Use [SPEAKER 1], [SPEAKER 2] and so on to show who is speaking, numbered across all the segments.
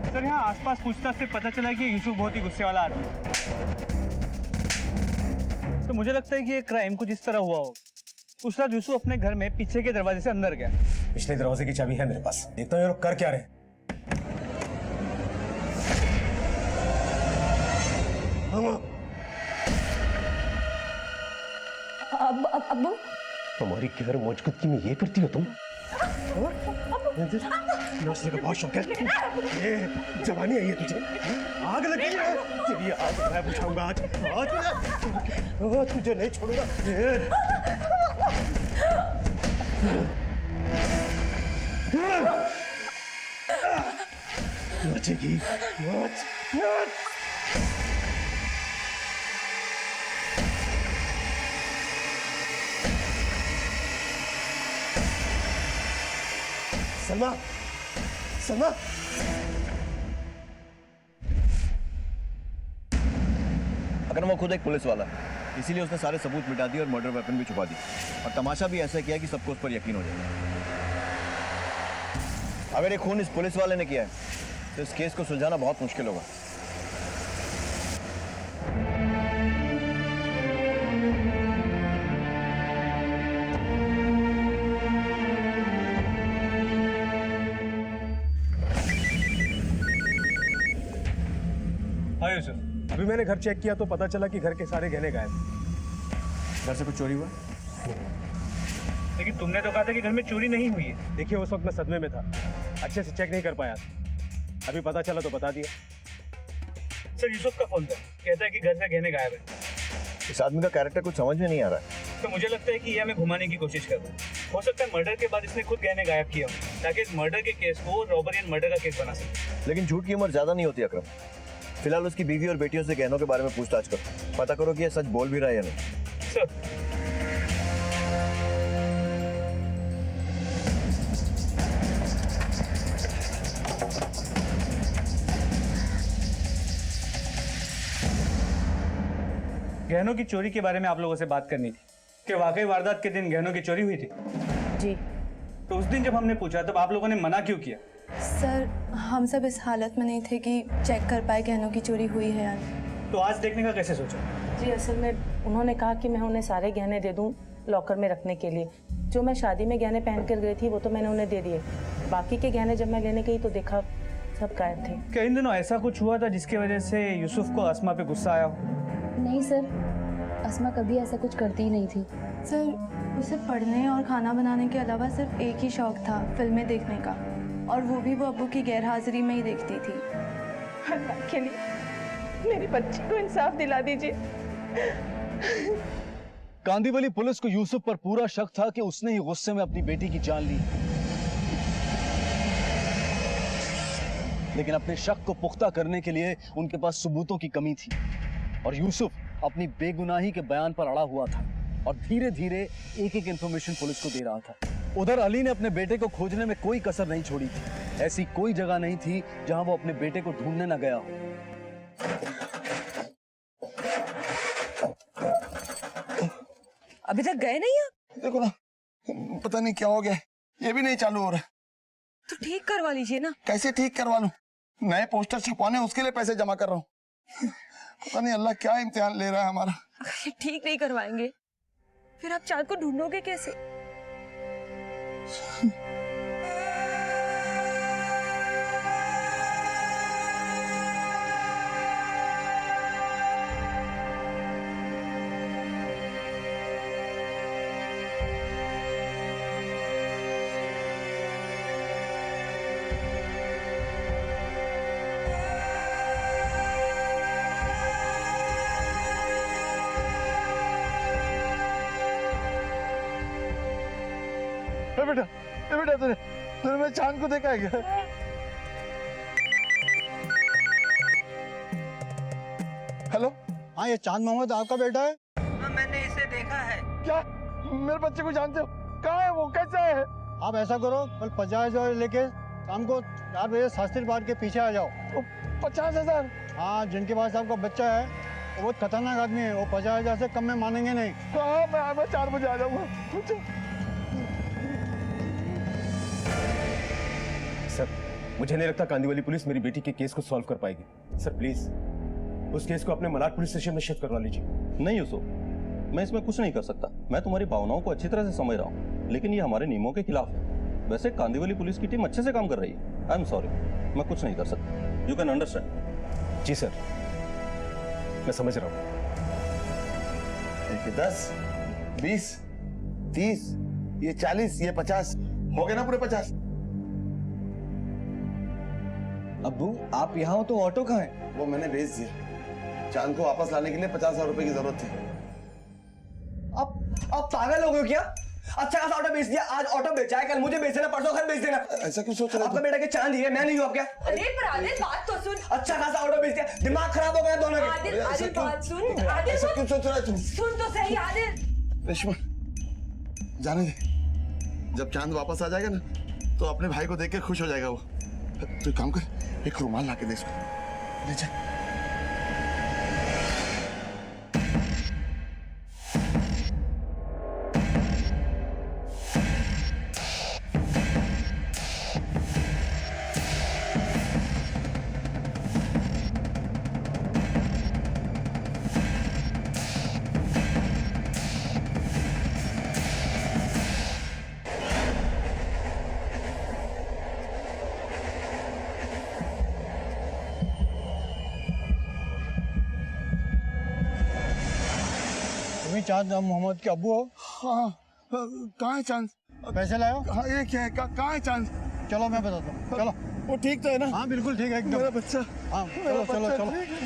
[SPEAKER 1] Sir यहाँ आसपास पूछताछ से पता चला कि यूसुफ बहुत ही गुस्से वाला आदमी है। तो मुझे लगता है कि ये क्राइम कुछ इस तरह हुआ हो। उस रात यूसुफ अपने घर में पीछे के दरवाजे से अंदर गया।
[SPEAKER 2] पिछले दरवाजे की चाबी है मेरे पास, देखता हूँ ये लोग कर क्या रहे हैं।
[SPEAKER 3] अब्बू
[SPEAKER 2] हमारी गैर मौजूदगी में ये करती हो तुम? नाचने का बहुत शौक है। ये जवानी आई है तुझे? आग लगी है तेरी, आग मैं बुझाऊंगा आज। आज तुझे नहीं छोड़ूंगा। नाचेगी, नाच नाच। सलमा, सलमा,
[SPEAKER 4] अगर वो खुद एक पुलिस वाला है, इसीलिए उसने सारे सबूत मिटा दिए और मर्डर वेपन भी छुपा दी। और तमाशा भी ऐसा किया कि सबको उस पर यकीन हो जाए। अगर ये खून इस पुलिस वाले ने किया है तो इस केस को सुलझाना बहुत मुश्किल होगा।
[SPEAKER 1] हाँ यूसुफ,
[SPEAKER 2] अभी मैंने घर चेक किया तो पता चला कि घर के सारे गहने गायब।
[SPEAKER 4] घर से कुछ चोरी हुआ?
[SPEAKER 1] लेकिन तुमने तो कहा था कि घर में चोरी नहीं हुई है।
[SPEAKER 2] देखिए उस वक्त मैं सदमे में था, अच्छे से चेक नहीं कर पाया। अभी पता चला तो बता दिया।
[SPEAKER 1] सर यूसुफ का फोन था, कहता है कि घर से गहने गायब है।
[SPEAKER 4] इस आदमी का कैरेक्टर कुछ समझ में नहीं आ रहा है।
[SPEAKER 1] तो मुझे लगता है कि ये हमें घुमाने की कोशिश कर रहा है। हो सकता है मर्डर के बाद इसने खुद गहने गायब किया हो, ताकि इस मर्डर के केस को रॉबरी एंड मर्डर का केस बना सके।
[SPEAKER 4] लेकिन झूठ की उम्र ज्यादा नहीं होती अकरम। फिलहाल उसकी बीवी और बेटियों से गहनों के बारे में पूछताछ करो, पता करो कि ये सच बोल भी रहा है या नहीं।
[SPEAKER 1] सर गहनों की चोरी के बारे में आप लोगों से बात करनी थी कि वाकई वारदात के दिन गहनों की चोरी हुई थी।
[SPEAKER 3] जी
[SPEAKER 1] तो उस दिन जब हमने पूछा तब आप लोगों ने मना क्यों किया?
[SPEAKER 5] सर हम सब इस हालत में नहीं थे कि चेक कर पाए गहनों की चोरी हुई है या नहीं।
[SPEAKER 1] तो आज देखने का कैसे सोचा?
[SPEAKER 3] जी असल में उन्होंने कहा कि मैं उन्हें सारे गहने दे दूं लॉकर में रखने के लिए। जो मैं शादी में गहने पहन कर गई थी वो तो मैंने उन्हें दे दिए, बाकी के गहने जब मैं लेने गई तो देखा सब गायब थे।
[SPEAKER 1] क्या इन दिनों ऐसा कुछ हुआ था जिसकी वजह से यूसुफ को अस्मा पे गुस्सा आया हो?
[SPEAKER 6] नहीं सर, अस्मा कभी ऐसा कुछ करती ही नहीं थी।
[SPEAKER 5] सर उसे पढ़ने और खाना बनाने के अलावा सिर्फ एक ही शौक था, फिल्में देखने का, और वो भी वो अब्बू की गैरहाजिरी में ही देखती थी।
[SPEAKER 3] अल्लाह के लिए मेरी बच्ची को इंसाफ दिला दीजिए।
[SPEAKER 7] कांदीवली पुलिस को यूसुफ पर पूरा शक था कि उसने ही गुस्से में अपनी बेटी की जान ली, लेकिन अपने शक को पुख्ता करने के लिए उनके पास सबूतों की कमी थी और यूसुफ अपनी बेगुनाही के बयान पर अड़ा हुआ था और धीरे धीरे एक एक इंफॉर्मेशन पुलिस को दे रहा था। उधर अली ने अपने बेटे को खोजने में कोई कसर नहीं छोड़ी थी। ऐसी कोई जगह नहीं थी जहां वो अपने बेटे को ढूंढने न गया हो।
[SPEAKER 3] अभी तक गए नहीं आप?
[SPEAKER 8] देखो ना, पता नहीं क्या हो गया, ये भी नहीं चालू हो रहा।
[SPEAKER 3] तो ठीक करवा लीजिए ना।
[SPEAKER 8] कैसे ठीक करवा लूं? नए पोस्टर छपवाने उसके लिए पैसे जमा कर रहा हूँ। पता नहीं अल्लाह क्या इम्तिहान ले रहा है हमारा।
[SPEAKER 3] अगर ठीक नहीं करवाएंगे फिर आप चांद को ढूंढोगे कैसे?
[SPEAKER 8] बेटा, बेटा तूने मैं चांद को देखा है क्या? हेलो,
[SPEAKER 7] हाँ, ये चांद मोहम्मद आपका बेटा है?
[SPEAKER 3] मैंने इसे देखा है।
[SPEAKER 8] क्या मेरे बच्चे को जानते हो? कहाँ है वो, कैसा है?
[SPEAKER 7] आप ऐसा करो, कल 50,000 लेके शाम को 4 बजे शास्त्री पार्क के पीछे आ जाओ।
[SPEAKER 8] 50,000?
[SPEAKER 7] हाँ, जिनके पास आपका बच्चा है वो बहुत खतरनाक आदमी है, वो 50,000 से कम में मानेंगे नहीं।
[SPEAKER 8] हाँ, मैं 4 बजे आ जाऊंगा।
[SPEAKER 2] सर, मुझे नहीं लगता कांदीवली पुलिस मेरी बेटी के केस को सॉल्व कर पाएगी। सर प्लीज उस केस को अपने मलाड पुलिस स्टेशन में शिफ्ट करवा लीजिए।
[SPEAKER 9] नहीं यूसुफ, मैं इसमें कुछ नहीं कर सकता। मैं तुम्हारी भावनाओं को अच्छी तरह से समझ रहा हूँ, लेकिन ये हमारे नियमों के खिलाफ है। वैसे कांदीवली पुलिस की टीम अच्छे से काम कर रही है। आई एम सॉरी, मैं कुछ नहीं कर सकता। You can understand.
[SPEAKER 2] जी सर, मैं समझ रहा हूँ।
[SPEAKER 8] 10, 20, 30, ये 40, ये 50 हो गए ना पूरे 50।
[SPEAKER 4] अब्बू आप यहाँ हो तो ऑटो कहाँ है?
[SPEAKER 8] वो मैंने भेज दिया। चांद को वापस लाने के लिए 50,000 रुपए की जरूरत थी।
[SPEAKER 4] आप पागल हो गए हो क्या? अच्छा खासा ऑटो बेच दिया, आज ऑटो बेचा है, कल मुझे बेच देना, परसों घर बेच देना।
[SPEAKER 8] ऐसा क्यों सोच रहे
[SPEAKER 4] आपका बेटा के चांद ही है, मैं नहीं हूँ। आप क्या?
[SPEAKER 10] अरे पर आदिल बात तो सुन।
[SPEAKER 4] अच्छा खासा ऑटो बेच दिया, दिमाग खराब हो गया दोनों के।
[SPEAKER 10] आदिल आदिल बात सुन। आदिल
[SPEAKER 8] ऐसा क्यों सोच रहा है तुम?
[SPEAKER 10] सुन तो सही आदिल।
[SPEAKER 8] रेशमा जाने दे, जब चांद वापस आ जाएगा ना तो अपने भाई को देख के खुश हो जाएगा वो। तो एक काम कर, एक रुमाल ला के दे इसको, ले जा।
[SPEAKER 7] चांद मोहम्मद के अब्बू हो?
[SPEAKER 8] हाँ, कहाँ है चांद?
[SPEAKER 7] पैसे लाओ।
[SPEAKER 8] हाँ ये क्या है, कहाँ है चांद?
[SPEAKER 7] चलो मैं बताता हूँ, चलो।
[SPEAKER 8] वो ठीक तो है ना?
[SPEAKER 7] हाँ बिल्कुल ठीक है एकदम।
[SPEAKER 8] मेरा बच्चा,
[SPEAKER 7] हाँ
[SPEAKER 8] मेरा
[SPEAKER 7] चलो चलो
[SPEAKER 8] बच्चा
[SPEAKER 7] चलो।
[SPEAKER 8] ठीक है।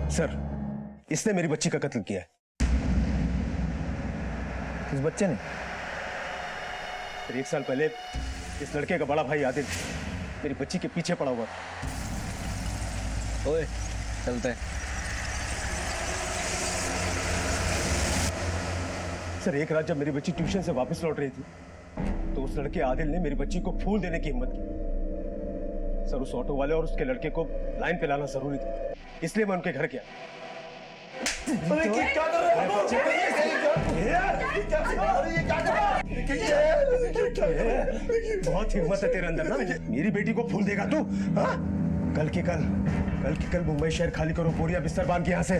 [SPEAKER 2] सर इसने मेरी बच्ची का कत्ल किया है।
[SPEAKER 4] इस बच्चे ने?
[SPEAKER 2] फिर 1 साल पहले इस लड़के का बड़ा भाई आदिल मेरी बच्ची के पीछे पड़ा हुआ था।
[SPEAKER 4] ओए चलते हैं।
[SPEAKER 2] सर एक रात जब मेरी बच्ची ट्यूशन से वापस लौट रही थी तो उस लड़के आदिल ने मेरी बच्ची को फूल देने की हिम्मत की। सर उस ऑटो वाले और उसके लड़के को लाइन पे लाना जरूरी था, इसलिए मैं उनके घर गया।
[SPEAKER 8] अरे क्या कर रहे हो?
[SPEAKER 2] बहुत हिम्मत है तेरे अंदर ना। मेरी बेटी को फूल देगा तू? हाँ? कल की कल मुंबई शहर खाली करो, बोरिया बिस्तर बांध के यहाँ से।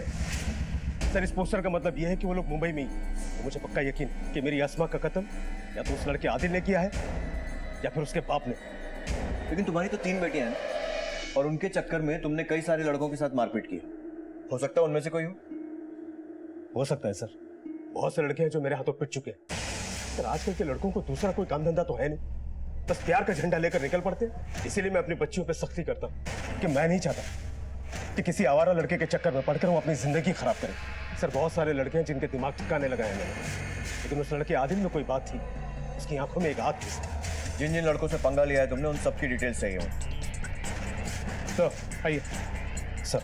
[SPEAKER 2] सर इस पोस्टर का मतलब यह है कि वो लोग मुंबई में ही। तो मुझे पक्का यकीन कि मेरी आसमा का कत्ल या तो उस लड़के आदिल ने किया है या फिर उसके बाप ने।
[SPEAKER 4] लेकिन तुम्हारी तो 3 बेटियां हैं और उनके चक्कर में तुमने कई सारे लड़कों के साथ मारपीट की। हो सकता है उनमें से कोई हो
[SPEAKER 2] सकता है सर, बहुत से लड़के हैं जो मेरे हाथों पिट चुके हैं। सर आजकल के लड़कों को दूसरा कोई काम धंधा तो है नहीं, बस प्यार का झंडा लेकर निकल पड़ते हैं। इसीलिए मैं अपनी बच्चियों पे सख्ती करता हूँ कि मैं नहीं चाहता कि किसी आवारा लड़के के चक्कर में पड़कर वो अपनी जिंदगी खराब करे। सर बहुत सारे लड़के हैं जिनके दिमाग ठिकाने लगाए मैंने, लेकिन उस लड़के आदिल में कोई बात थी, उसकी आंखों में एक आग थी।
[SPEAKER 4] जिन जिन लड़कों से पंगा लिया है तुमने उन सबकी डिटेल्स चाहिए।
[SPEAKER 2] तो आइए सर।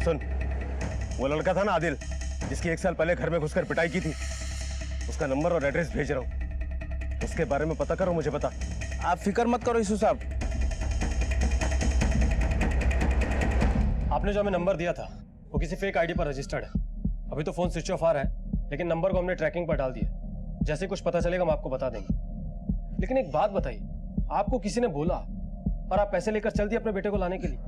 [SPEAKER 2] सुन, वो लड़का था ना आदिल जिसकी 1 साल पहले घर में घुसकर पिटाई की थी, उसका नंबर और एड्रेस भेज रहा हूँ। उसके बारे में पता करो, मुझे बता।
[SPEAKER 7] आप फिक्र मत करो यूसुफ साहब। आपने जो हमें नंबर दिया था वो किसी फेक आईडी पर रजिस्टर्ड है। अभी तो फोन स्विच ऑफ आ रहा है, लेकिन नंबर को हमने ट्रैकिंग पर डाल दिया। जैसे ही कुछ पता चलेगा हम आपको बता देंगे। लेकिन एक बात बताइए, आपको किसी ने बोला और आप पैसे लेकर चल दिए अपने बेटे को लाने के लिए?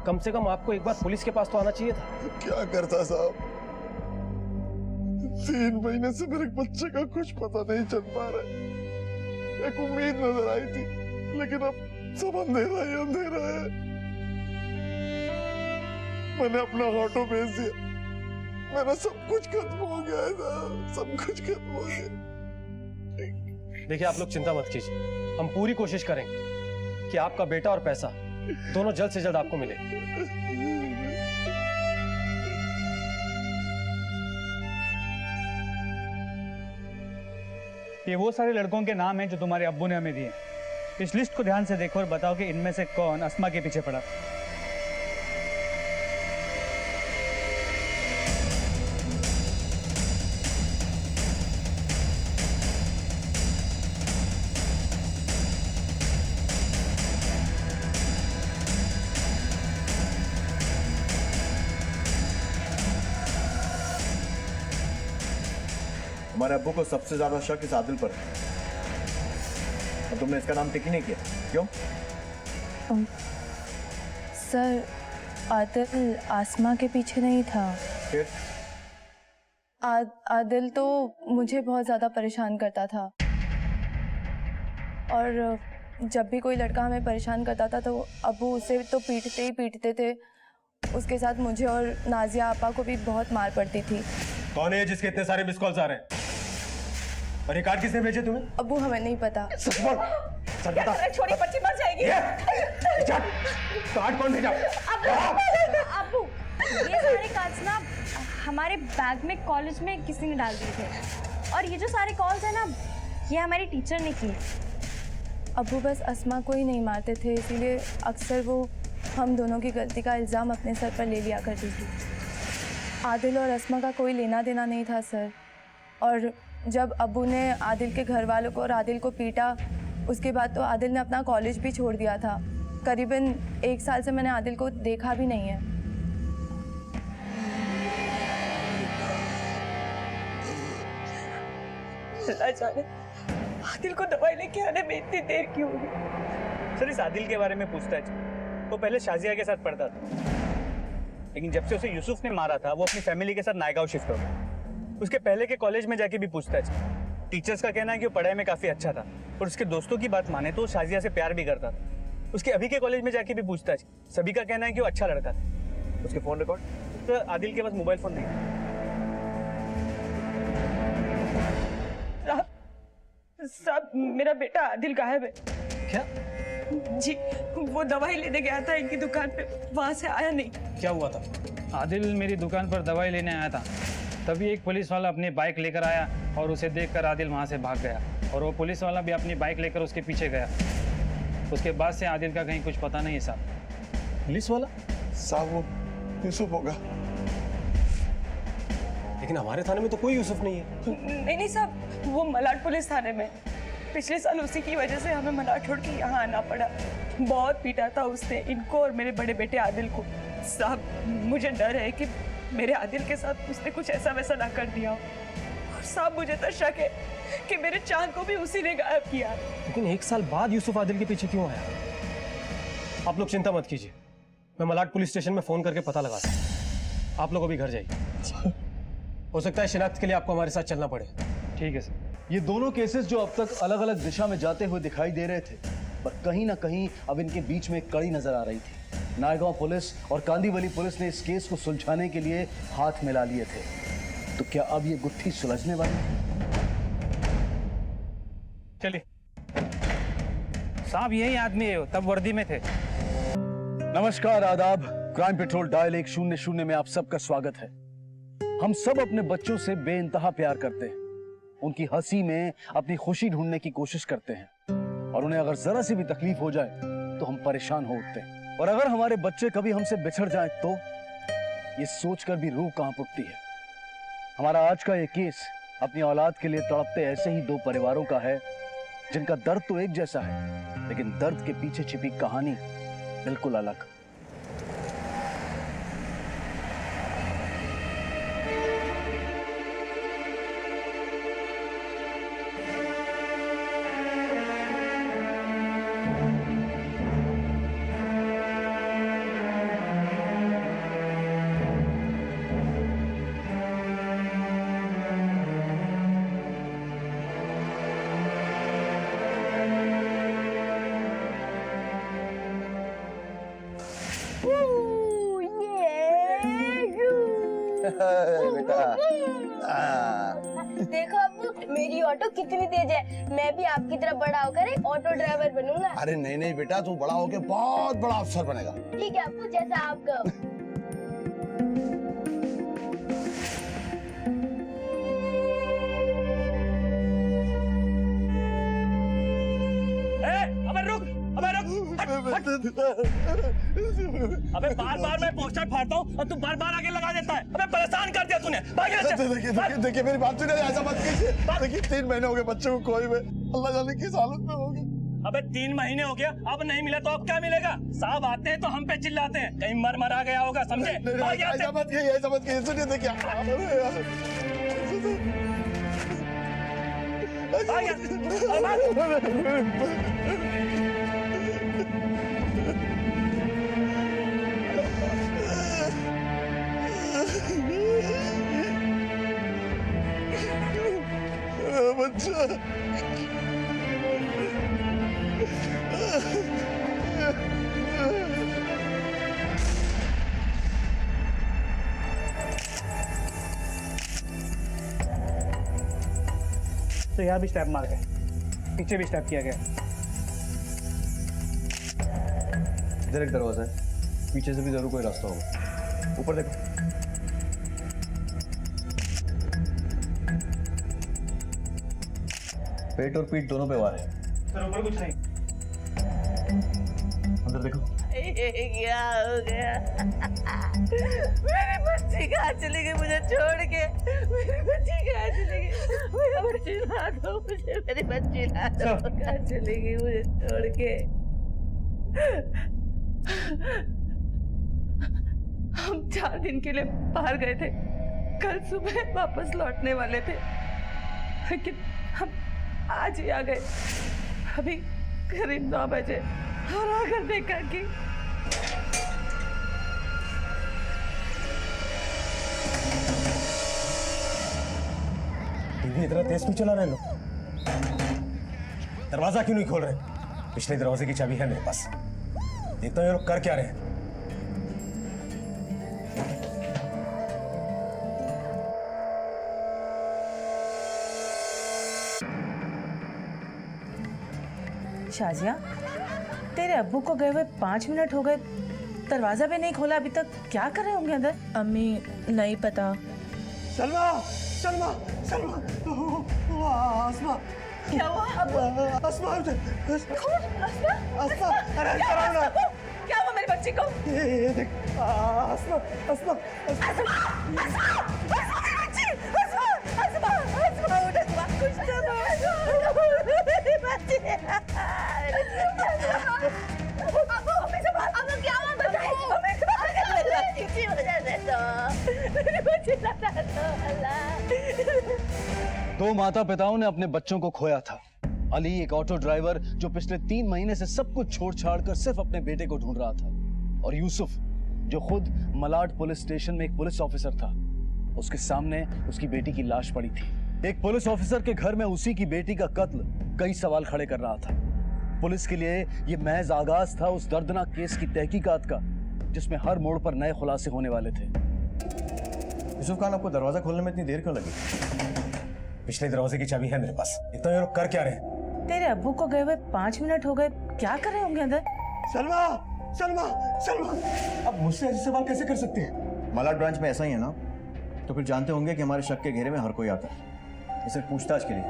[SPEAKER 7] कम से कम आपको एक बार पुलिस के पास तो आना चाहिए था।
[SPEAKER 8] क्या करता साहब, 3 महीने से मेरे बच्चे का कुछ पता नहीं चल पा रहा है। एक उम्मीद नजर आई थी, लेकिन अब सब अंधेरा ही अंधेरा है। मैंने अपना ऑटो बेच दिया, मेरा सब कुछ खत्म हो गया है साहब, सब कुछ खत्म हो गया।
[SPEAKER 7] देखिए आप लोग चिंता मत कीजिए, हम पूरी कोशिश करेंगे कि आपका बेटा और पैसा दोनों जल्द से जल्द आपको मिले।
[SPEAKER 1] ये वो सारे लड़कों के नाम हैं जो तुम्हारे अब्बू ने हमें दिए। इस लिस्ट को ध्यान से देखो और बताओ कि इनमें से कौन अस्मा के पीछे पड़ा।
[SPEAKER 4] हमारे अब्बू को सबसे ज्यादा शक इस आदिल पर है और तुमने इसका नाम टिक ही नहीं किया, क्यों?
[SPEAKER 5] सर आदिल आसमा के पीछे नहीं था।
[SPEAKER 4] फिर
[SPEAKER 5] आदिल तो मुझे बहुत ज़्यादा परेशान करता था और जब भी कोई लड़का हमें परेशान करता था तो अब्बू उसे तो पीटते ही पीटते थे। उसके साथ मुझे और नाजिया आपा को भी बहुत मार पड़ती थी।
[SPEAKER 2] कौन है जिसके इतने सारे मिस कॉल्स आ रहे हैं? और ये कार्ड किसने भेजे तुम्हें?
[SPEAKER 5] अब्बू हमें नहीं पता।
[SPEAKER 2] सच बोल, सच बता।
[SPEAKER 10] छोटी बच्ची मर जाएगी।
[SPEAKER 2] कार्ड कौन भेजा?
[SPEAKER 6] अब्बू ये सारे कार्ड्स ना हमारे बैग में कॉलेज में किसी ने डाल दिए थे और ये जो सारे कॉल्स है ना ये हमारी टीचर ने की।
[SPEAKER 5] अब्बू बस अस्मा को ही नहीं मारते थे, इसीलिए अक्सर वो हम दोनों की गलती का इल्ज़ाम अपने सर पर ले लिया करती थी। आदिल और अस्मा का कोई लेना देना नहीं था सर। और जब अब्बू ने आदिल के घर वालों को और आदिल को पीटा उसके बाद तो आदिल ने अपना कॉलेज भी छोड़ दिया था। करीबन 1 साल से मैंने आदिल को देखा भी नहीं है।
[SPEAKER 10] अल्लाह जाने आदिल को दवाई लेके आने में इतनी देर क्यों हुई।
[SPEAKER 1] सर इस आदिल के बारे में पूछताछ, वो पहले शाजिया के साथ पढ़ता था, लेकिन जब से उसे यूसुफ ने मारा था वो अपनी फैमिली के साथ नायगांव शिफ्ट हो गया। उसके पहले के कॉलेज में जाके भी पूछताछ, टीचर्स का कहना है कि वो पढ़ाई में काफी अच्छा था और उसके दोस्तों की बात माने तो वो शाजिया से प्यार भी करता था। उसके अभी के कॉलेज में जाके भी पूछताछ, सभी का कहना है कि वो अच्छा लड़का था।
[SPEAKER 4] उसके फोन रिकॉर्ड?
[SPEAKER 1] तो आदिल के पास मोबाइल फोन नहीं।
[SPEAKER 10] साहब मेरा बेटा आदिल गायब है।
[SPEAKER 7] क्या?
[SPEAKER 10] जी वो दवाई लेने गया था इनकी दुकान पे, वहां से आया नहीं।
[SPEAKER 7] क्या हुआ था?
[SPEAKER 11] आदिल मेरी दुकान पर दवाई लेने आया था, तभी एक पुलिस वाला अपनी बाइक लेकर आया और उसे देखकर आदिल वहां से भाग गया और वो पुलिस वाला भी अपनी बाइक लेकर उसके पीछे गया। उसके बाद से आदिल का कहीं कुछ पता नहीं है साहब।
[SPEAKER 7] पुलिस वाला?
[SPEAKER 8] साहब वो यूसुफ होगा।
[SPEAKER 2] लेकिन हमारे थाने में तो कोई यूसुफ नहीं है।
[SPEAKER 10] नहीं साहब वो मलाड पुलिस थाने में। पिछले साल उसी की वजह से हमें मलाड छोड़ के यहाँ आना पड़ा। बहुत पीटा था उसने इनको और मेरे बड़े बेटे आदिल को। साहब मुझे डर है कि मेरे आदिल के साथ उसने कुछ ऐसा वैसा ना कर दिया हो। और साहब मुझे तो शक है कि मेरे चांद को भी उसी ने गायब किया।
[SPEAKER 2] लेकिन 1 साल बाद यूसुफ आदिल के पीछे क्यों आया? आप लोग चिंता मत कीजिए, मैं मलाड पुलिस स्टेशन में फोन करके पता लगाता हूँ। आप लोग अभी घर जाइए। हो सकता है शिनाख्त के लिए आपको हमारे साथ चलना पड़े।
[SPEAKER 11] ठीक है सर।
[SPEAKER 7] ये दोनों केसेस जो अब तक अलग अलग दिशा में जाते हुए दिखाई दे रहे थे, पर कहीं ना कहीं अब इनके बीच में एक कड़ी नजर आ रही थी। नायगांव पुलिस और कांदीवली पुलिस ने इस केस को सुलझाने के लिए हाथ मिला लिए थे। तो क्या अब ये गुत्थी सुलझने वाली है?
[SPEAKER 11] चलिए साहब, यही आदमी है, तब वर्दी में थे।
[SPEAKER 7] नमस्कार, आदाब। क्राइम पेट्रोल डायल 100 में आप सबका स्वागत है। हम सब अपने बच्चों से बेइंतहा प्यार करते हैं, उनकी हंसी में अपनी खुशी ढूंढने की कोशिश करते हैं और उन्हें अगर जरा सी भी तकलीफ हो जाए तो हम परेशान हो उठते हैं। और अगर हमारे बच्चे कभी हमसे बिछड़ जाएं तो ये सोचकर भी रूह कांप उठती है। हमारा आज का ये केस अपनी औलाद के लिए तड़पते ऐसे ही 2 परिवारों का है जिनका दर्द तो एक जैसा है, लेकिन दर्द के पीछे छिपी कहानी बिल्कुल अलग।
[SPEAKER 6] देखो अब्बू मेरी ऑटो कितनी तेज है। मैं भी आपकी तरह बड़ा होकर एक ऑटो ड्राइवर बनूंगा।
[SPEAKER 8] अरे नहीं नहीं बेटा, तू बड़ा होके बहुत बड़ा अफसर बनेगा।
[SPEAKER 6] ठीक है अब्बू, जैसा आप कहो।
[SPEAKER 1] अबे रुक, अबे रुक, हट, हट। अबे बार-बार मैं पोस्टर फाड़ता हूँ और तू बार-बार आगे लगा देता है। अबे परेशान कर दिया तूने। भाग यहाँ से।
[SPEAKER 8] देखिए मेरी बात सुनिए, ऐसा मत कीजिए। देखिए 3 महीने हो गए बच्चे को खोए हुए, अल्लाह जाने किस हालत में हो गए।
[SPEAKER 1] अबे 3 महीने हो गया, अब नहीं मिला तो अब क्या मिलेगा? साहब आते हैं तो हम पे चिल्लाते हैं, कहीं मरा गया होगा, समझे? भाग यहाँ से।
[SPEAKER 8] ऐसा मत कीजिए, ऐसा मत कीजिए। सुनिए देखिए,
[SPEAKER 1] भाग यहाँ से। अरे भाग।
[SPEAKER 8] बच्चा
[SPEAKER 1] तो यहाँ भी स्टैप मार गए, पीछे भी स्टैप किया गया।
[SPEAKER 4] इधर एक दरवाजा है, पीछे से भी जरूर कोई रास्ता होगा। ऊपर देखो। पेट और पीठ दोनों पे वार है।
[SPEAKER 1] सर ऊपर कुछ नहीं।
[SPEAKER 4] अंदर देखो।
[SPEAKER 3] क्या हो गया? मेरी बच्ची कहाँ चली गई मुझे छोड़ के? मेरी बच्ची कहाँ चली गई? मेरी बच्ची ला दो मुझे, मेरी बच्ची ला दो। कहाँ चली गई मुझे छोड़ के?
[SPEAKER 10] हम 4 दिन के लिए बाहर गए थे, कल सुबह वापस लौटने वाले थे, लेकिन हम आज ही आ गए। अभी करीब 9 बजे और आकर देखा कि
[SPEAKER 2] टीवी इतना तेज क्यों चला रहे लोग? दरवाजा क्यों नहीं खोल रहे? पिछले दरवाजे की चाबी है मेरे पास, देखता हूँ ये लोग कर क्या रहे हैं।
[SPEAKER 3] शाजिया, तेरे अब्बू को गए हुए 5 मिनट हो गए, दरवाजा भी नहीं खोला अभी तक। क्या कर रहे होंगे अंदर?
[SPEAKER 5] अम्मी नहीं पता।
[SPEAKER 2] सलमा, सलमा, सलमा, आसमा,
[SPEAKER 3] क्या हुआ?
[SPEAKER 2] आसमा,
[SPEAKER 3] आसमा?
[SPEAKER 2] अरे कराओ ना।
[SPEAKER 3] क्या हुआ मेरी बच्ची को?
[SPEAKER 2] ये देख, आसमा, आसमा,
[SPEAKER 3] कुछ तो मेरी बच्ची।
[SPEAKER 7] दो माता पिताओं ने अपने बच्चों को खोया था। अली एक ऑटो ड्राइवर जो पिछले 3 महीने से सब कुछ छोड़ छाड़ कर सिर्फ अपने बेटे को ढूंढ रहा था, और यूसुफ जो खुद मलाड पुलिस स्टेशन में एक पुलिस ऑफिसर था। उसके सामने उसकी बेटी की लाश पड़ी थी। एक पुलिस ऑफिसर के घर में उसी की बेटी का कत्ल कई सवाल खड़े कर रहा था। पुलिस के लिए ये महज आगाज था उस दर्दनाक केस की तहकीकात का, जिसमें हर मोड़ पर नए खुलासे होने वाले थे।
[SPEAKER 4] यूसुफ खान, आपको दरवाजा खोलने में इतनी देर क्यों लगी?
[SPEAKER 2] पिछले दरवाजे की चाबी है मेरे पास, देखता हूँ ये लोग कर क्या रहे हैं।
[SPEAKER 3] तेरे अब्बू को गए हुए 5 मिनट हो गए, क्या कर रहे होंगे अंदर?
[SPEAKER 2] सलमा, सलमा, सलमा, अब मुझसे ऐसे सवाल कैसे कर सकते हैं?
[SPEAKER 4] मलाड ब्रांच में ऐसा ही है ना, तो फिर जानते होंगे कि हमारे शक के घेरे में हर कोई आता है। ये सिर्फ पूछताछ के लिए।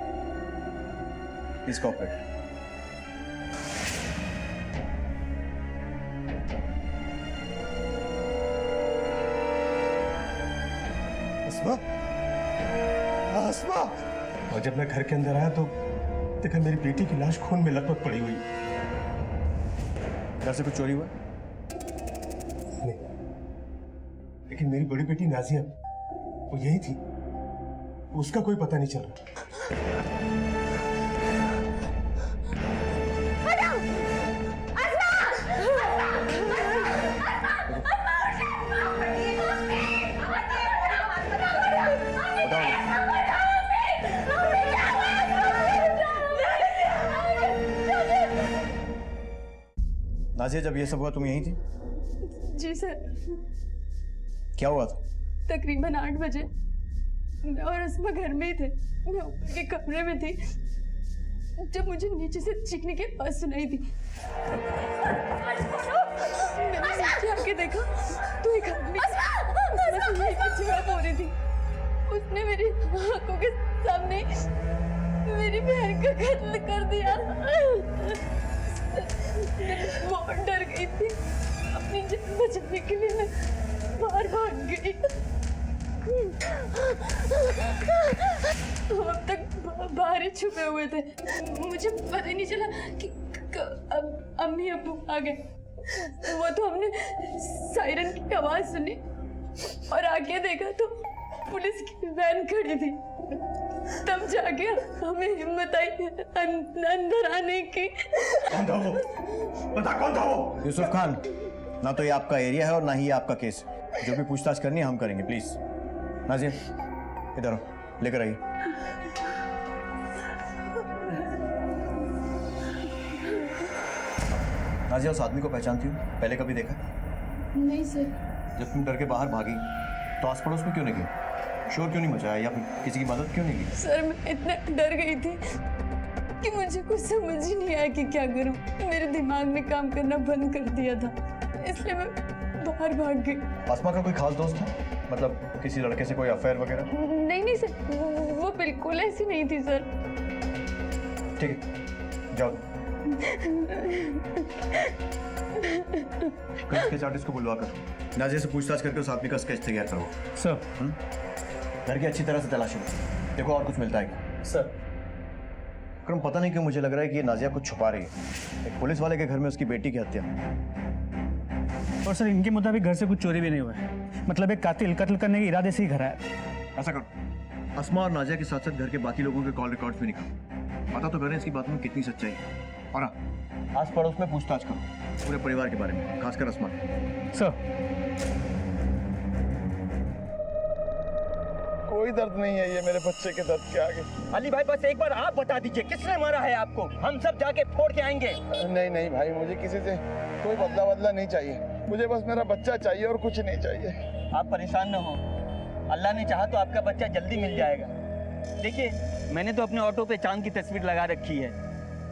[SPEAKER 4] Please cooperate.
[SPEAKER 2] आसमा, आसमा। और जब मैं घर के अंदर आया तो देखा मेरी बेटी की लाश खून में लथपथ पड़ी हुई।
[SPEAKER 4] घर से कुछ चोरी हुआ?
[SPEAKER 2] नहीं, लेकिन मेरी बड़ी बेटी नाजिया वो यही थी, उसका कोई पता नहीं चल रहा।
[SPEAKER 4] नाजिया, जब ये सब हुआ तुम यहीं थी?
[SPEAKER 10] जी सर।
[SPEAKER 4] क्या हुआ था?
[SPEAKER 10] तकरीबन 8 बजे मैं और अस्मा घर में ही थे। मैं ऊपर के कमरे में थी जब मुझे नीचे से चीखने की आवाज सुनाई दी। मैंने नीचे आके देखा तो एक आदमी अस्मा से यहीं पे चिढ़ा हो रही थी। उसने मेरी आंखों के सामने मेरी बहन का कत्ल कर दिया। करने के लिए मैं बाहर भाग गई। अब तक बाहर ही छुपे हुए थे, मुझे पता ही नहीं चला कि अम्मी अब्बू आ गए। वो तो हमने सायरन की आवाज सुनी और आगे देखा तो पुलिस की वैन खड़ी थी। तब जाके हमें हिम्मत आई अंदर आने की।
[SPEAKER 2] कौन था वो? बता कौन था वो?
[SPEAKER 4] यूसुफ खान, ना तो ये आपका एरिया है और ना ही ये आपका केस। जो भी पूछताछ करनी है हम करेंगे, प्लीज। नाजिया इधर आओ, लेकर आइए। नाजिया, उस आदमी को पहचानती हूँ? पहले कभी देखा?
[SPEAKER 5] नहीं सर।
[SPEAKER 4] जब तुम डर के बाहर भागी तो आस पड़ोस में क्यों नहीं गई? शोर क्यों नहीं मचाया या फिर किसी की मदद क्यों नहीं की?
[SPEAKER 10] सर मैं इतना डर गई थी कि मुझे कुछ समझ ही नहीं आया कि क्या करूं। मेरे दिमाग ने काम करना बंद कर दिया था, इसलिए मैं बाहर भाग गई।
[SPEAKER 4] आसमा का कोई खास दोस्त था? मतलब किसी लड़के से कोई अफेयर वगैरह?
[SPEAKER 10] नहीं सर, वो बिल्कुल ऐसी नहीं थी सर।
[SPEAKER 4] ठीक है, जाओ। स्केच आर्टिस्ट को बुलवा कर नाजिया से पूछताछ करके उस आदमी का स्केच तैयार करो।
[SPEAKER 1] सर।
[SPEAKER 4] घर की अच्छी तरह से तलाशी लो, देखो और कुछ मिलता है क्या?
[SPEAKER 1] सर।
[SPEAKER 4] विक्रम, पता नहीं क्यों मुझे लग रहा है कि ये नाजिया कुछ छुपा रही है। एक पुलिस वाले के घर में उसकी बेटी की हत्या।
[SPEAKER 1] और सर इनके मुताबिक घर से कुछ चोरी भी नहीं हुआ है, मतलब एक कातिल कत्ल करने के इरादे से ही घर आया।
[SPEAKER 4] ऐसा करो, अस्मा और नाजिया के साथ साथ घर के बाकी लोगों के कॉल रिकॉर्ड्स भी निकालो, पता तो करें इसकी बात में कितनी सच्चाई है। और हाँ, आस पड़ोस में पूछताछ करो पूरे परिवार के बारे में, खासकर अस्मा।
[SPEAKER 1] सर।
[SPEAKER 8] कोई दर्द नहीं है ये मेरे बच्चे के दर्द के आगे।
[SPEAKER 12] अली भाई बस एक बार आप बता दीजिए किसने मारा है आपको, हम सब जाके फोड़ के आएंगे।
[SPEAKER 8] नहीं नहीं भाई, मुझे किसी से कोई बदला नहीं चाहिए, मुझे बस मेरा बच्चा चाहिए और कुछ नहीं चाहिए।
[SPEAKER 12] आप परेशान न हो, अल्लाह ने चाहा तो आपका बच्चा जल्दी मिल जाएगा। देखिए मैंने तो अपने ऑटो पे चांद की तस्वीर लगा रखी है,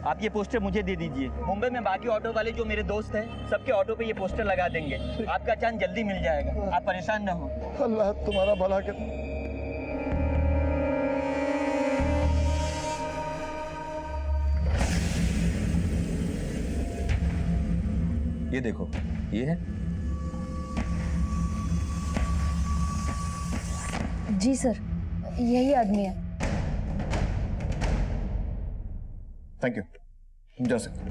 [SPEAKER 12] आप ये पोस्टर मुझे दे दीजिए। मुंबई में बाकी ऑटो वाले जो मेरे दोस्त हैं सबके ऑटो पे ये पोस्टर लगा देंगे, आपका चांद जल्दी मिल जाएगा, आप परेशान न हो।
[SPEAKER 8] अल्लाह तुम्हारा भला करे।
[SPEAKER 4] ये देखो, ये है।
[SPEAKER 5] जी सर, यही आदमी है।
[SPEAKER 4] थैंक यू, तुम जा सकते हो।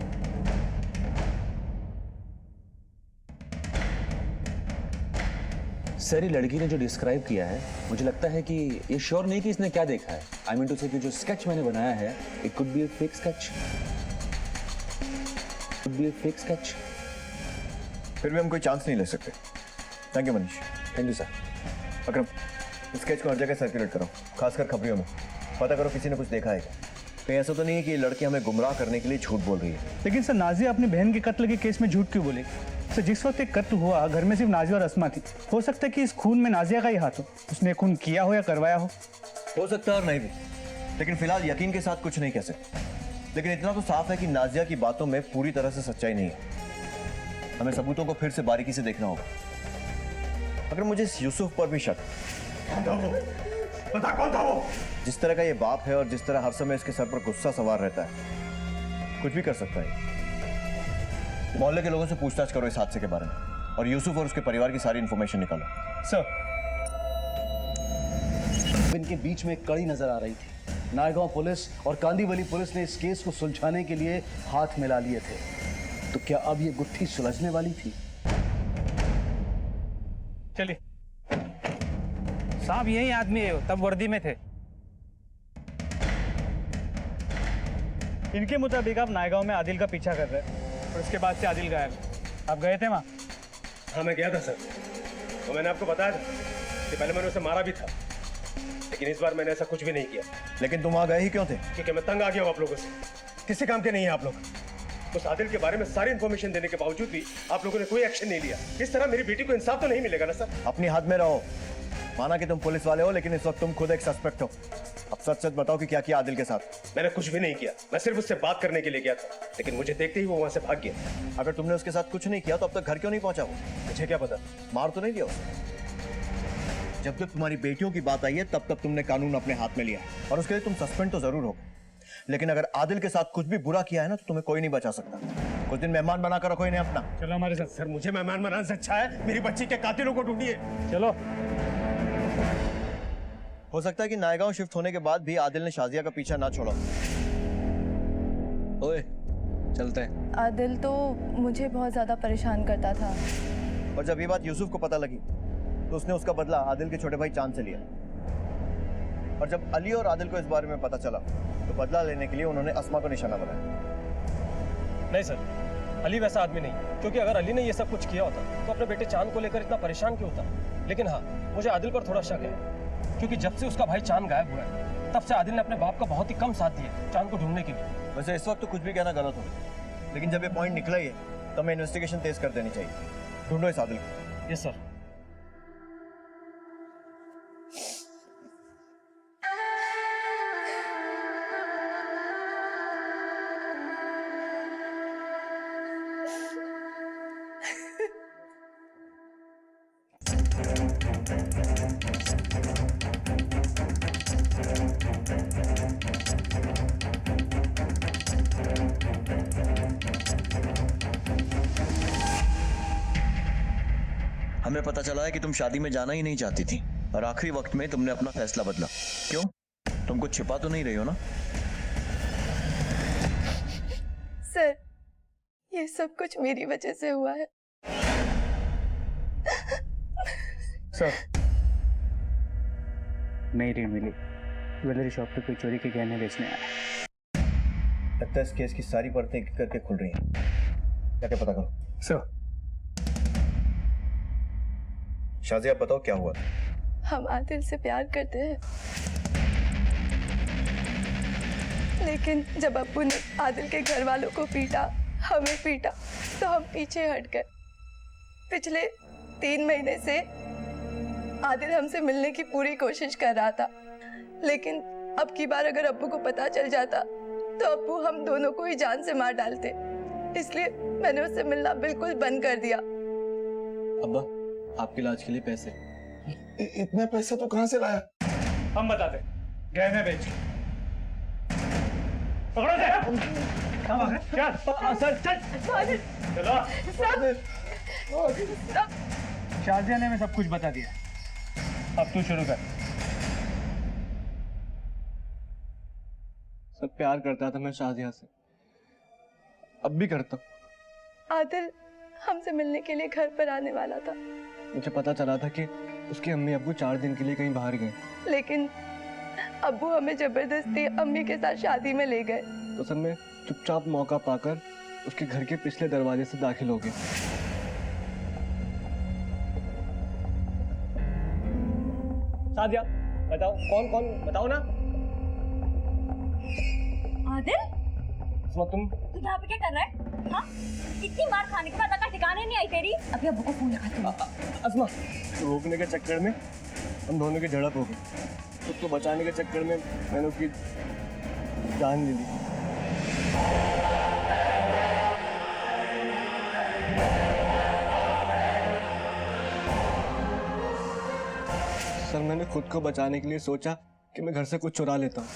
[SPEAKER 13] सर, ये लड़की ने जो डिस्क्राइब किया है, मुझे लगता है कि ये श्योर नहीं कि इसने क्या देखा है। आई मीन टू से कि जो स्केच मैंने बनाया है, it could be a fake sketch. Could be a fake sketch.
[SPEAKER 4] फिर भी हम कोई चांस नहीं ले सकते। Thank you Manish.
[SPEAKER 13] Thank you sir.
[SPEAKER 4] Akram, sketch को हर जगह सर्कुलेट करो, खासकर खबरियों में। पता करो किसी ने कुछ देखा है क्या। कहीं ऐसा तो नहीं है कि ये लड़की हमें गुमराह करने के लिए झूठ बोल रही है।
[SPEAKER 1] लेकिन सर नाजिया अपनी बहन के कत्ल के केस में झूठ क्यों बोलेगी? सर जिस वक्त एक कत्ल हुआ घर में सिर्फ नाजिया और अस्मा थी, हो सकता है कि इस खून में नाजिया का ही हाथ हो, उसने खून किया हो या करवाया हो
[SPEAKER 4] सकता है और नहीं भी, लेकिन फिलहाल यकीन के साथ कुछ नहीं कह सकते। लेकिन इतना तो साफ है कि नाजिया की बातों में पूरी तरह से सच्चाई नहीं है। हमें सबूतों को फिर से बारीकी से देखना होगा। अगर मुझे इस यूसुफ पर भी शक,
[SPEAKER 2] बता कौन था वो?
[SPEAKER 4] जिस तरह का ये बाप है और जिस तरह हर समय इसके सर पर गुस्सा सवार रहता है, कुछ भी कर सकता है। मोहल्ले के लोगों से पूछताछ करो इस हादसे के बारे में और यूसुफ और उसके परिवार की सारी इंफॉर्मेशन निकालो।
[SPEAKER 1] सर।
[SPEAKER 7] इनके बीच में एक कड़ी नजर आ रही थी। नायगांव पुलिस और कांदीवली पुलिस ने इस केस को सुलझाने के लिए हाथ मिला लिए थे। तो क्या अब ये गुत्थी सुलझने वाली थी?
[SPEAKER 11] चलिए साहब, यही आदमी है, तब वर्दी में थे।
[SPEAKER 1] इनके मुताबिक आप नायगांव में आदिल का पीछा कर रहे हैं और उसके बाद से आदिल गायब। आप गए थे वहाँ?
[SPEAKER 2] हाँ मैं गया था सर, तो मैंने आपको बताया था कि पहले मैंने उसे मारा भी था, लेकिन इस बार मैंने ऐसा कुछ भी नहीं किया।
[SPEAKER 4] लेकिन तुम वहाँ गए ही क्यों थे?
[SPEAKER 2] क्योंकि मैं तंग आ गया हूँ आप लोगों से। किसी काम के नहीं है आप लोग। उस आदिल के बारे में सारी इंफॉर्मेशन देने के बावजूद भी आप लोगों ने कोई एक्शन नहीं लिया। इस तरह मेरी बेटी को इंसाफ तो नहीं मिलेगा ना सर।
[SPEAKER 4] अपनी हाथ में रहो। माना कि तुम पुलिस वाले हो, लेकिन इस वक्त तुम खुद एक सस्पेक्ट हो। अब सच सच बताओ कि क्या किया आदिल के साथ?
[SPEAKER 2] मैंने कुछ भी नहीं किया, मैं सिर्फ उससे बात करने के लिए गया था, लेकिन मुझे देखते ही वो वहां से भाग गया।
[SPEAKER 4] अगर तुमने उसके साथ कुछ नहीं किया तो अब तक घर क्यों नहीं पहुंचा वो?
[SPEAKER 2] मुझे क्या पता,
[SPEAKER 4] मार तो नहीं दिया उसे? जब तक तुम्हारी बेटियों की बात आई है तब तक तुमने कानून अपने हाथ में लिया है और उसके लिए तुम सस्पेंड तो जरूर हो, लेकिन अगर आदिल के साथ कुछ भी बुरा किया है ना तो तुम्हें कोई नहीं बचा सकता। उस दिन मेहमान बनाकर रखो इन्हें अपना।
[SPEAKER 1] चलो हमारे साथ।
[SPEAKER 2] सर मुझे मेहमान बनाने से अच्छा है मेरी बच्ची के कातिलों को ढूंढिए।
[SPEAKER 1] चलो।
[SPEAKER 4] हो सकता है कि नायगांव शिफ्ट होने के बाद भी आदिल ने शाजिया का पीछा ना छोड़ा।
[SPEAKER 7] ओए चलते हैं।
[SPEAKER 5] आदिल तो मुझे बहुत ज़्यादा परेशान करता था।
[SPEAKER 4] और जब ये बात यूसुफ को पता लगी तो उसने उसका बदला आदिल के छोटे भाई चांद से लिया। और जब अली और आदिल को इस बारे में पता चला तो बदला लेने के लिए उन्होंने अस्मा को निशाना बनाया।
[SPEAKER 14] नहीं सर, अली वैसा आदमी नहीं, क्योंकि अगर अली ने ये सब कुछ किया होता तो अपने बेटे चांद को लेकर इतना परेशान क्यों होता। लेकिन हाँ, मुझे आदिल पर थोड़ा शक है, क्योंकि जब से उसका भाई चांद गायब हुआ है तब से आदिल ने अपने बाप का बहुत ही कम साथ दिया चांद को ढूंढने के लिए।
[SPEAKER 4] वैसे इस वक्त तो कुछ भी कहना गलत हो, लेकिन जब ये पॉइंट निकला ही है तो हमें इन्वेस्टिगेशन तेज कर देनी चाहिए। ढूंढो इस आदिल को।
[SPEAKER 14] Yes sir.
[SPEAKER 4] हमें पता चला है कि तुम शादी में जाना ही नहीं चाहती थी और आखिरी वक्त में तुमने अपना फैसला बदला। क्यों? तुम कुछ छिपा तो नहीं रही हो ना?
[SPEAKER 5] सर, ये सब कुछ मेरी वजह से हुआ है।
[SPEAKER 1] सर, नई रीढ़ मिली, ज्वेलरी शॉप पे कोई चोरी के गहने बेचने आया।
[SPEAKER 4] लगता है इस केस की सारी परतें एक करके खुल रही हैं। क्या पता करो।
[SPEAKER 1] सर,
[SPEAKER 4] शाजिया बताओ क्या हुआ था?
[SPEAKER 5] हम आदिल से प्यार करते हैं, लेकिन जब अब्बू ने आदिल के घर वालों को पीटा, हमें पीटा, तो हम पीछे हट गए। पिछले 3 महीने से आदिल हमसे मिलने की पूरी कोशिश कर रहा था, लेकिन अब की बार अगर अब्बू को पता चल जाता तो अब्बू हम दोनों को ही जान से मार डालते। इसलिए मैंने उससे मिलना बिल्कुल बंद कर दिया।
[SPEAKER 14] अब्बा, आपके इलाज के लिए पैसे।
[SPEAKER 8] इतने पैसे तो कहाँ से लाया?
[SPEAKER 1] हम बताते। गहने बेच। पकड़ो से। चल सर, चल। चलो। शाजिया ने हमें सब कुछ बता दिया, अब तू शुरू कर।
[SPEAKER 14] सर, प्यार करता था मैं शाजिया से, अब भी करता हूँ।
[SPEAKER 5] आदिल हमसे मिलने के लिए घर पर आने वाला था,
[SPEAKER 14] मुझे पता चला था कि उसके अम्मी अब्बू 4 दिन के लिए कहीं बाहर गए,
[SPEAKER 5] लेकिन अब्बू हमें जबरदस्ती अम्मी के साथ शादी में ले गए।
[SPEAKER 14] तो सर मैं चुपचाप मौका पाकर उसके घर के पिछले दरवाजे से दाखिल हो गया। शादिया, बताओ कौन बताओ ना।
[SPEAKER 6] आदिल,
[SPEAKER 14] तुम
[SPEAKER 6] यहाँ पे क्या कर रहा है? हाँ? इतनी मार खाने के बाद अगर ठिकाने नहीं आई तेरी। अभी अब्बू को फोन लगाती हूँ।
[SPEAKER 14] अस्मा, रोकने के चक्कर में हम दोनों की झड़प हो गई। खुद को बचाने के चक्कर में मैंने उसकी जान ले ली। सर, मैंने खुद को बचाने के लिए सोचा कि मैं घर से कुछ चुरा लेता हूँ,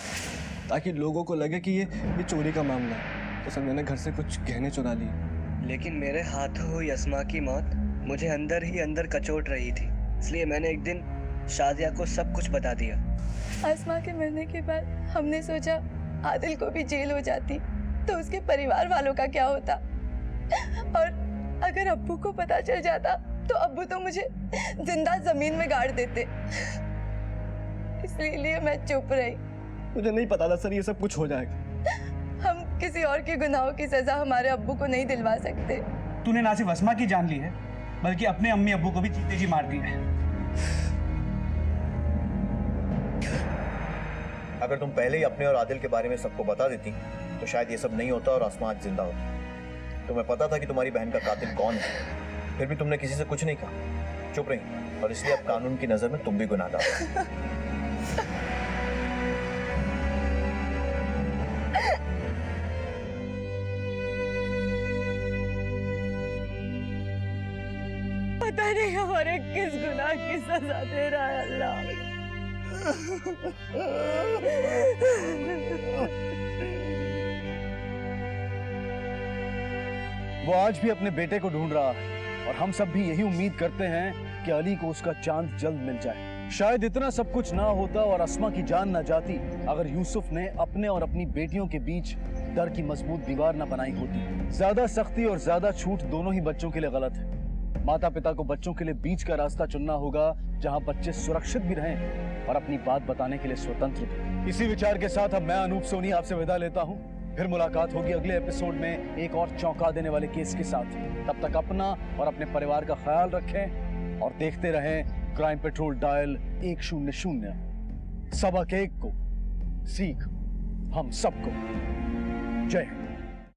[SPEAKER 14] ताकि लोगों को लगे कि ये चोरी का मामला है। तो सर, मैंने घर से कुछ गहने चुरा लिए।
[SPEAKER 15] लेकिन मेरे हाथों हुई अस्मा की मौत मुझे अंदर ही अंदर कचोट रही थी, इसलिए मैंने एक दिन शाजिया को सब कुछ बता दिया।
[SPEAKER 5] अस्मा के मरने के बाद हमने सोचा आदिल को भी जेल हो जाती तो उसके परिवार वालों का क्या होता, और अगर अब्बू को पता चल जाता तो अब्बू तो मुझे जिंदा जमीन में गाड़ देते। इसलिए मैं चुप रही।
[SPEAKER 14] मुझे नहीं पता था सर ये सब कुछ हो जाएगा।
[SPEAKER 5] हम किसी और के गुनाहों की सजा हमारे अब्बू को नहीं दिलवा सकते।
[SPEAKER 1] तूने ना सिर्फ अस्मा की जान ली है, बल्कि अपने अम्मी अब्बू को भी जीते जी मार दी है।
[SPEAKER 4] अगर तुम पहले ही अपने और आदिल के बारे में सबको बता देती तो शायद ये सब नहीं होता और आसमा आज जिंदा होती। तुम्हें पता था कि तुम्हारी बहन का कातिल कौन है, फिर भी तुमने किसी से कुछ नहीं कहा, चुप रही, और इसलिए अब कानून की नजर में तुम भी गुनाहगार हो।
[SPEAKER 10] पता नहीं हमारे किस गुनाह की सजा दे रहा है अल्लाह।
[SPEAKER 7] वो आज भी अपने बेटे को ढूंढ रहा है और हम सब भी यही उम्मीद करते हैं कि अली को उसका चांद जल्द मिल जाए। शायद इतना सब कुछ ना होता और अस्मा की जान ना जाती अगर यूसुफ ने अपने और अपनी बेटियों के बीच डर की मजबूत दीवार ना बनाई होती। ज्यादा सख्ती और ज्यादा छूट दोनों ही बच्चों के लिए गलत है। माता पिता को बच्चों के लिए बीच का रास्ता चुनना होगा जहां बच्चे सुरक्षित भी रहें और अपनी बात बताने के लिए स्वतंत्र भी। इसी विचार के साथ अब मैं अनूप सोनी आपसे विदा लेता हूं। फिर मुलाकात होगी अगले एपिसोड में एक और चौंका देने वाले केस के साथ। तब तक अपना और अपने परिवार का ख्याल रखें और देखते रहें क्राइम पेट्रोल डायल 100। सबक एक को सीख हम सबको। जय हिंद।